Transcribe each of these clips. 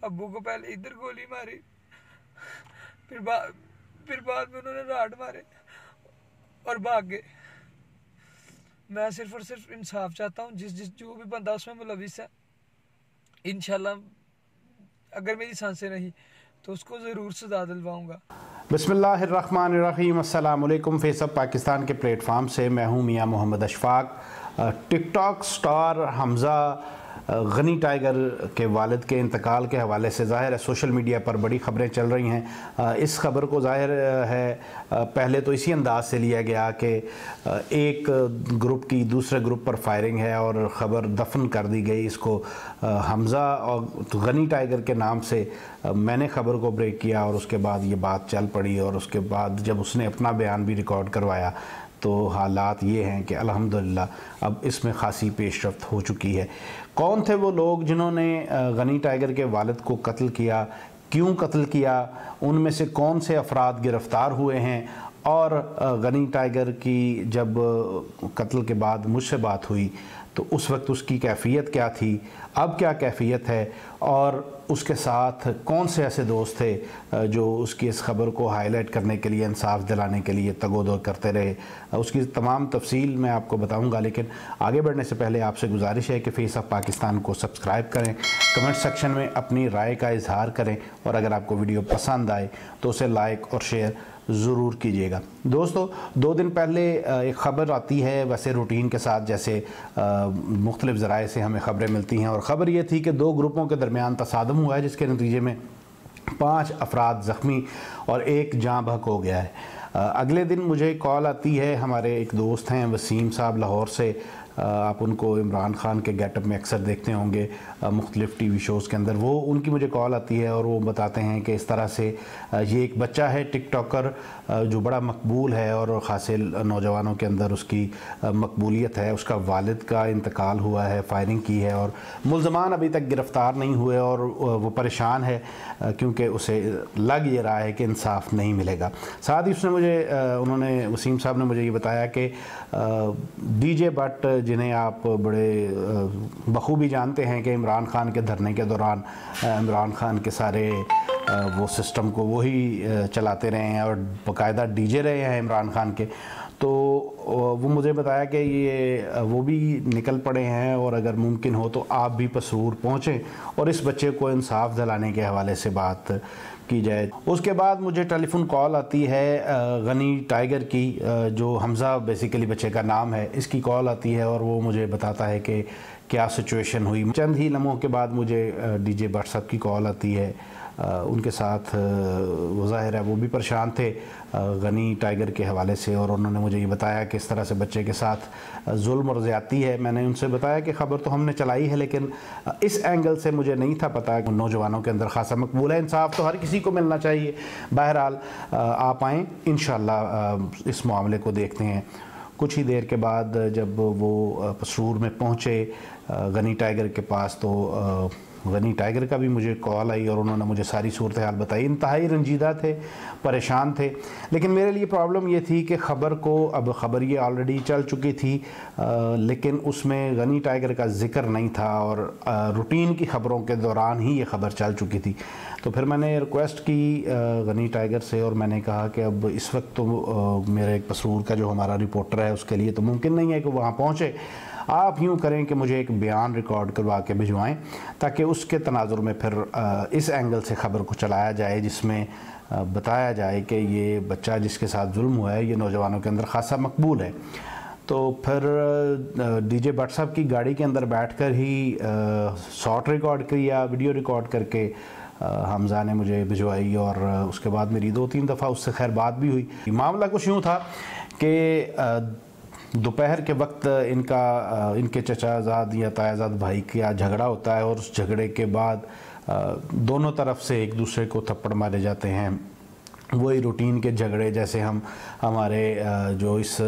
अब्बू को पहले इधर गोली मारी, फिर बाद में उन्होंने राड मारे और भाग गए। मैं सिर्फ और सिर्फ इंसाफ चाहता हूँ। जो भी बंदा उसमें मुलविस है, इंशाल्लाह अगर मेरी सांसें रही तो उसको ज़रूर सजा दिलवाऊँगा। बिस्मिल्लाहिर्रहमानिर्रहीम। अस्सलाम वालेकुम। फेस ऑफ पाकिस्तान के प्लेटफार्म से मैं हूँ Miyan Mohammad Ashfaq. TikTok star Hamza Gani Tiger के वालिद के इंतकाल के हवाले से ज़ाहिर है सोशल मीडिया पर बड़ी ख़बरें चल रही हैं। इस ख़बर को ज़ाहिर है पहले तो इसी अंदाज से लिया गया कि एक ग्रुप की दूसरे ग्रुप पर फायरिंग है और ख़बर दफन कर दी गई। इसको हमज़ा और गनी टाइगर के नाम से मैंने ख़बर को ब्रेक किया और उसके बाद ये बात चल पड़ी और उसके बाद जब उसने अपना बयान भी रिकॉर्ड करवाया तो हालात ये हैं कि अल्हम्दुलिल्लाह अब इसमें ख़ासी पेशरफ्त हो चुकी है। कौन थे वो लोग जिन्होंने गनी टाइगर के वालिद को कत्ल किया, क्यों कत्ल किया, उनमें से कौन से अफराद गिरफ़्तार हुए हैं और गनी टाइगर की जब कत्ल के बाद मुझसे बात हुई तो उस वक्त उसकी कैफ़ियत क्या थी, अब क्या कैफ़ियत है और उसके साथ कौन से ऐसे दोस्त थे जो उसकी इस ख़बर को हाईलाइट करने के लिए, इंसाफ दिलाने के लिए तगोदो करते रहे। उसकी तमाम तफसील मैं आपको बताऊंगा, लेकिन आगे बढ़ने से पहले आपसे गुजारिश है कि फेस ऑफ पाकिस्तान को सब्सक्राइब करें, कमेंट सेक्शन में अपनी राय का इजहार करें और अगर आपको वीडियो पसंद आए तो उसे लाइक और शेयर ज़रूर कीजिएगा। दोस्तों, 2 दिन पहले एक ख़बर आती है, वैसे रूटीन के साथ जैसे मुख्तलिफ़ ज़राए से हमें ख़बरें मिलती हैं, और ख़बर ये थी कि 2 ग्रुपों के दरमियान तसादम हुआ है जिसके नतीजे में 5 अफराद ज़ख्मी और 1 जाँ बहक हो गया है। अगले दिन मुझे कॉल आती है, हमारे एक दोस्त हैं वसीम साहब लाहौर से, आप उनको इमरान खान के गेटअप में अक्सर देखते होंगे मुख्तलिफ़ टीवी शोज़ के अंदर। वो उनकी मुझे कॉल आती है और वो बताते हैं कि इस तरह से ये एक बच्चा है टिकटॉकर जो बड़ा मकबूल है और ख़ासे नौजवानों के अंदर उसकी मकबूलियत है, उसका वालिद का इंतकाल हुआ है, फायरिंग की है और मुल्ज़मान अभी तक गिरफ़्तार नहीं हुए और वो परेशान है क्योंकि उसे लग ये रहा है कि इंसाफ नहीं मिलेगा। साथ ही उन्होंने वसीम साहब ने मुझे ये बताया कि डीजे भट्ट, जिन्हें आप बड़े बखूबी जानते हैं कि इमरान खान के धरने के दौरान इमरान खान के सारे वो सिस्टम को वही चलाते रहे हैं और बाकायदा डीजे रहे हैं इमरान खान के, तो वो मुझे बताया कि ये वो भी निकल पड़े हैं और अगर मुमकिन हो तो आप भी पसूर पहुँचें और इस बच्चे को इंसाफ दिलाने के हवाले से बात की जाए। उसके बाद मुझे टेलीफोन कॉल आती है गनी टाइगर की, जो हमज़ा बेसिकली बच्चे का नाम है, इसकी कॉल आती है और वो मुझे बताता है कि क्या सिचुएशन हुई। चंद ही लम्हों के बाद मुझे डीजे भट्ट साहब की कॉल आती है। उनके साथ वो ज़ाहिर है वो भी परेशान थे गनी टाइगर के हवाले से और उन्होंने मुझे ये बताया कि इस तरह से बच्चे के साथ जुल्म और ज़्यादती है। मैंने उनसे बताया कि ख़बर तो हमने चलाई है लेकिन इस एंगल से मुझे नहीं था पता कि नौजवानों के अंदर ख़ासा मकबूल है, इंसाफ तो हर किसी को मिलना चाहिए। बहरहाल आप आएँ, इंशाअल्लाह इस मामले को देखते हैं। कुछ ही देर के बाद जब वो पसरूर में पहुँचे गनी टाइगर के पास तो गनी टाइगर का भी मुझे कॉल आई और उन्होंने मुझे सारी सूरत हाल बताई। इंतहाई रंजीदा थे, परेशान थे, लेकिन मेरे लिए प्रॉब्लम ये थी कि ख़बर ये ऑलरेडी चल चुकी थी लेकिन उसमें गनी टाइगर का ज़िक्र नहीं था और रूटीन की ख़बरों के दौरान ही ये ख़बर चल चुकी थी। तो फिर मैंने रिक्वेस्ट की गनी टाइगर से और मैंने कहा कि अब इस वक्त तो मेरे पसरूर का जो हमारा रिपोर्टर है उसके लिए तो मुमकिन नहीं है कि वहाँ पहुँचे। आप यूँ करें कि मुझे एक बयान रिकॉर्ड करवा के भिजवाएँ ताकि उसके तनाजुर में फिर इस एंगल से ख़बर को चलाया जाए जिसमें बताया जाए कि ये बच्चा जिसके साथ जुल्म हुआ है ये नौजवानों के अंदर ख़ासा मकबूल है। तो फिर डीजे भट्ट साहब की गाड़ी के अंदर बैठकर ही शॉर्ट रिकॉर्ड किया, वीडियो रिकॉर्ड करके हमज़ा ने मुझे भिजवाई और उसके बाद मेरी 2-3 दफ़ा उससे खैर बात भी हुई। मामला कुछ यूँ था कि दोपहर के वक्त इनके चचाजाद या तायाजाद भाई का झगड़ा होता है और उस झगड़े के बाद दोनों तरफ से एक दूसरे को थप्पड़ मारे जाते हैं। वही रूटीन के झगड़े जैसे हमारे जो इस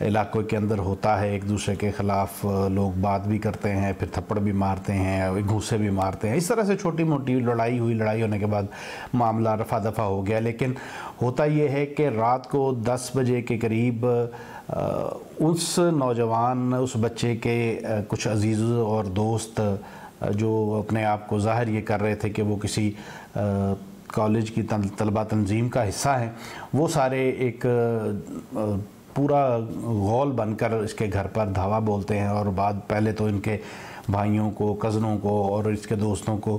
इलाक़े के अंदर होता है, एक दूसरे के ख़िलाफ़ लोग बात भी करते हैं, फिर थप्पड़ भी मारते हैं, घूंसे भी मारते हैं। इस तरह से छोटी मोटी लड़ाई हुई। लड़ाई होने के बाद मामला रफा दफ़ा हो गया। लेकिन होता ये है कि रात को 10 बजे के करीब उस नौजवान, उस बच्चे के कुछ अजीज़ और दोस्त जो अपने आप को ज़ाहिर ये कर रहे थे कि वो किसी कॉलेज की तलबा तंजीम का हिस्सा हैं, वो सारे एक पूरा गौल बनकर इसके घर पर धावा बोलते हैं और पहले तो इनके भाइयों को, कज़नों को और इसके दोस्तों को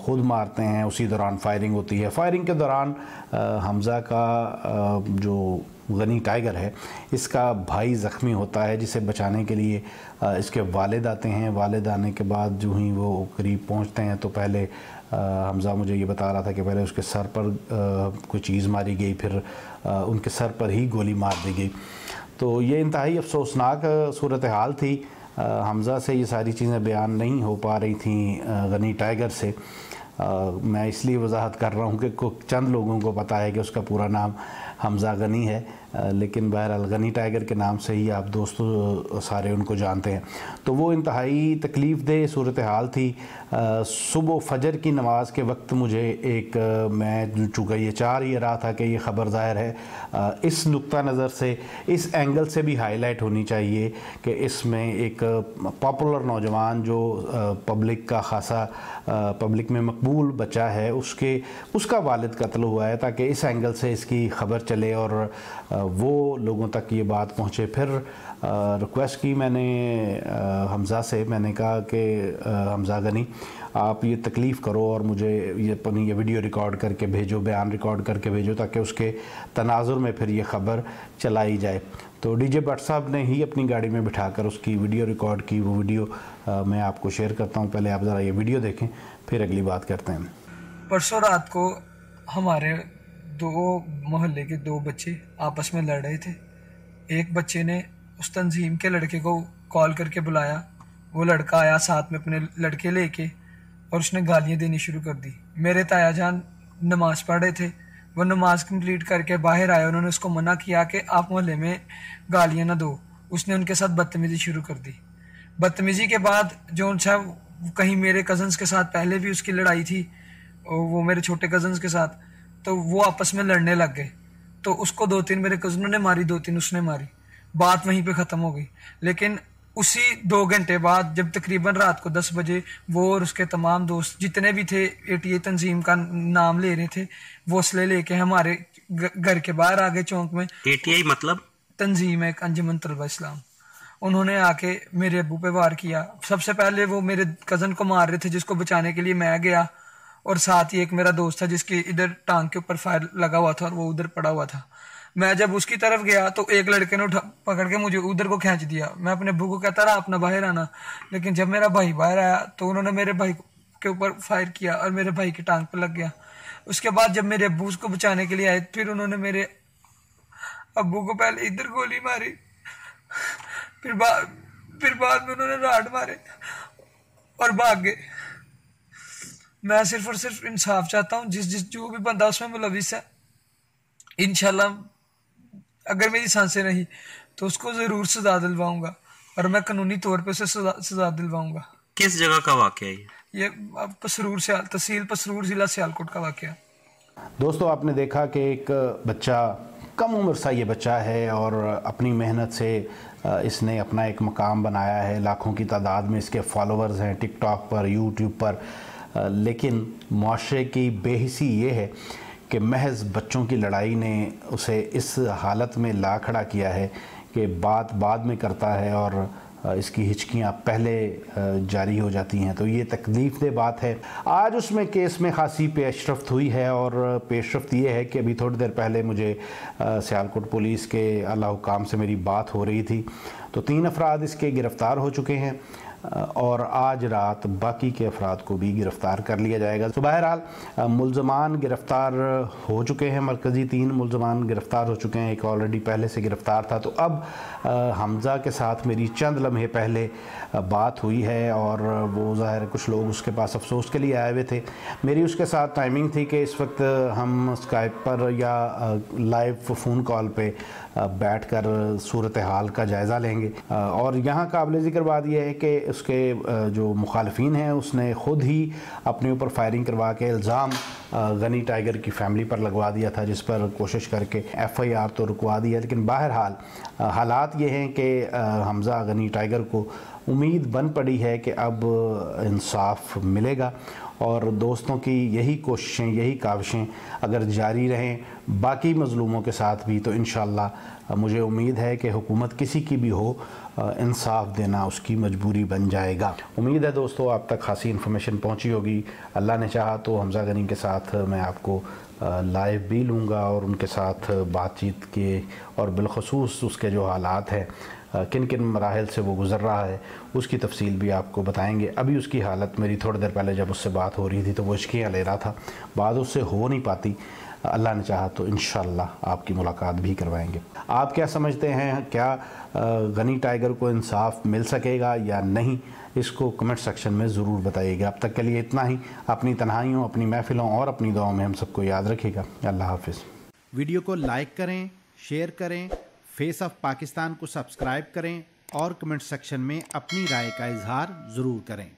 ख़ुद मारते हैं। उसी दौरान फायरिंग होती है। फायरिंग के दौरान हमज़ा का जो गनी टाइगर है, इसका भाई ज़ख्मी होता है, जिसे बचाने के लिए इसके वालिद आते हैं। वालिद आने के बाद जो ही वो करीब पहुंचते हैं तो पहले हमज़ा मुझे ये बता रहा था कि पहले उसके सर पर कोई चीज़ मारी गई, फिर उनके सर पर ही गोली मार दी गई। तो ये इंतहाई अफसोसनाक सूरत हाल थी। हमज़ा से ये सारी चीज़ें बयान नहीं हो पा रही थी गनी टाइगर से। मैं इसलिए वजाहत कर रहा हूँ कि चंद लोगों को पता है कि उसका पूरा नाम हमज़ा गनी है, लेकिन बहरहाल गनी टाइगर के नाम से ही आप दोस्तों सारे उनको जानते हैं। तो वो इंतहाई तकलीफ़ दह सूरत हाल थी। सुबह फजर की नमाज के वक्त मुझे मैं चूँकि ये चाह ही रहा था कि ये ख़बर ज़ाहिर है इस नुक्ता नज़र से, इस एंगल से भी हाईलाइट होनी चाहिए कि इसमें एक पॉपुलर नौजवान जो पब्लिक का खासा पब्लिक में मकबूल बच्चा है, उसका वालिद कत्ल हुआ है, ताकि इस एंगल से इसकी ख़बर चले और वो लोगों तक ये बात पहुँचे। फिर रिक्वेस्ट की मैंने हमज़ा से, मैंने कहा कि हमज़ा गनी आप ये तकलीफ़ करो और मुझे ये वीडियो रिकॉर्ड करके भेजो, बयान रिकॉर्ड करके भेजो, ताकि उसके तनाजुर में फिर ये ख़बर चलाई जाए। तो डीजे भट्ट साहब ने ही अपनी गाड़ी में बिठाकर उसकी वीडियो रिकॉर्ड की। वो वीडियो मैं आपको शेयर करता हूँ। पहले आप ज़रा ये वीडियो देखें, फिर अगली बात करते हैं। परसों रात को हमारे दो मोहल्ले के दो बच्चे आपस में लड़ रहे थे। एक बच्चे ने उस तंजीम के लड़के को कॉल करके बुलाया। वो लड़का आया साथ में अपने लड़के लेके और उसने गालियाँ देनी शुरू कर दी। मेरे ताया जान नमाज़ पढ़ रहे थे, वो नमाज कंप्लीट करके बाहर आए। उन्होंने उसको मना किया कि आप मोहल्ले में गालियाँ ना दो। उसने उनके साथ बदतमीज़ी शुरू कर दी। बदतमीज़ी के बाद जो उनसे कहीं मेरे कज़न्स के साथ पहले भी उसकी लड़ाई थी, वो मेरे छोटे कज़न्स के साथ, तो वो आपस में लड़ने लग गए। तो उसको 2-3 मेरे कज़नों ने मारी, 2-3 उसने मारी। बात वहीं पे ख़त्म हो गई। लेकिन उसी 2 घंटे बाद जब तकरीबन रात को 10 बजे वो और उसके तमाम दोस्त जितने भी थे, ATA तंजीम का नाम ले रहे थे, वो असले लेके हमारे घर के बाहर आ गए चौक में। ATA मतलब तंजीम है, अंजुमन तलबा इस्लाम। उन्होंने आके मेरे अब्बू पे वार किया। सबसे पहले वो मेरे कज़न को मार रहे थे, जिसको बचाने के लिए मैं गया, और साथ ही एक मेरा दोस्त था जिसकी इधर टांग के ऊपर फायर लगा हुआ था और वो उधर पड़ा हुआ था। मैं जब उसकी तरफ गया तो एक लड़के ने पकड़ के मुझे उधर को खींच दिया। मैं अपने अब्बू को कहता रहा अपना बाहर आना, लेकिन जब मेरा भाई बाहर आया तो उन्होंने मेरे भाई के ऊपर फायर किया और मेरे भाई की टांग पे लग गया। उसके बाद जब मेरे अब्बू उसको बचाने के लिए आए, फिर उन्होंने मेरे अब्बू को पहले इधर गोली मारी, फिर बाद में उन्होंने राड मारे और भाग गए। मैं सिर्फ और सिर्फ इंसाफ चाहता हूँ। जो भी बंदा उसमें मुलविस है, इंशाल्लाह अगर मेरी सांसें रही तो उसको ज़रूर सजा दिलवाऊंगा और मैं कानूनी तौर पे उसे सजा दिलवाऊंगा। किस जगह का वाक़या है ये? पसरूर से, तहसील पसरूर, ज़िला सियालकोट का वाक़या। दोस्तों, आपने देखा कि एक बच्चा, कम उम्र सा ये बच्चा है और अपनी मेहनत से इसने अपना एक मकाम बनाया है। लाखों की तादाद में इसके फॉलोअर्स हैं टिकटॉक पर, यूट्यूब पर। लेकिन मुआशरे की बेहिसी ये है कि महज बच्चों की लड़ाई ने उसे इस हालत में ला खड़ा किया है कि बात बाद में करता है और इसकी हिचकियाँ पहले जारी हो जाती हैं। तो ये तकलीफ़देह बात है। आज उसमें केस में खासी पेशरफ्त हुई है और पेशरफ्त ये है कि अभी थोड़ी देर पहले मुझे सियालकोट पुलिस के आला हुकाम से मेरी बात हो रही थी, तो 3 अफराद इसके गिरफ़्तार हो चुके हैं और आज रात बाकी के अफराद को भी गिरफ़्तार कर लिया जाएगा। तो बहरहाल मुल्ज़मान गिरफ़्तार हो चुके हैं। मरकज़ी 3 मुल्ज़मान गिरफ़्तार हो चुके हैं, एक ऑलरेडी पहले से गिरफ़्तार था। तो अब हमज़ा के साथ मेरी चंद लम्हे पहले बात हुई है और वो ज़ाहिर कुछ लोग उसके पास अफसोस के लिए आए हुए थे। मेरी उसके साथ टाइमिंग थी कि इस वक्त हम स्काइप पर या लाइव फ़ोन कॉल पे बैठकर सूरत हाल का जायज़ा लेंगे। और यहाँ काबिल ज़िक्र बात यह है कि उसके जो मुखालफिन हैं उसने ख़ुद ही अपने ऊपर फायरिंग करवा के इल्ज़ाम गनी टाइगर की फ़ैमिली पर लगवा दिया था, जिस पर कोशिश करके FIR तो रुकवा दी है। लेकिन बहरहाल हालात ये हैं कि हमज़ा गनी टाइगर को उम्मीद बन पड़ी है कि अब इंसाफ मिलेगा और दोस्तों की यही कोशिशें, यही काविशें अगर जारी रहें बाकी मज़लूमों के साथ भी, तो इंशाअल्लाह मुझे उम्मीद है कि हुकूमत किसी की भी हो, इंसाफ देना उसकी मजबूरी बन जाएगा। उम्मीद है दोस्तों आप तक खासी इन्फॉर्मेशन पहुंची होगी। अल्लाह ने चाहा तो हमज़ा गनी के साथ मैं आपको लाइव भी लूँगा और उनके साथ बातचीत के और बिलखसूस उसके जो हालात हैं, किन किन मराहल से वो गुज़र रहा है, उसकी तफसील भी आपको बताएंगे। अभी उसकी हालत, मेरी थोड़ी देर पहले जब उससे बात हो रही थी तो वो इश्कियाँ ले रहा था, बात उससे हो नहीं पाती। अल्लाह ने चाहा तो इंशाअल्लाह आपकी मुलाकात भी करवाएंगे। आप क्या समझते हैं, क्या गनी टाइगर को इंसाफ मिल सकेगा या नहीं, इसको कमेंट सेक्शन में ज़रूर बताइएगा। अब तक के लिए इतना ही। अपनी तन्हाइयों, अपनी महफिलों और अपनी दुआओं में हम सबको याद रखिएगा। अल्लाह हाफिज़। वीडियो को लाइक करें, शेयर करें, फेस ऑफ पाकिस्तान को सब्सक्राइब करें और कमेंट सेक्शन में अपनी राय का इजहार ज़रूर करें।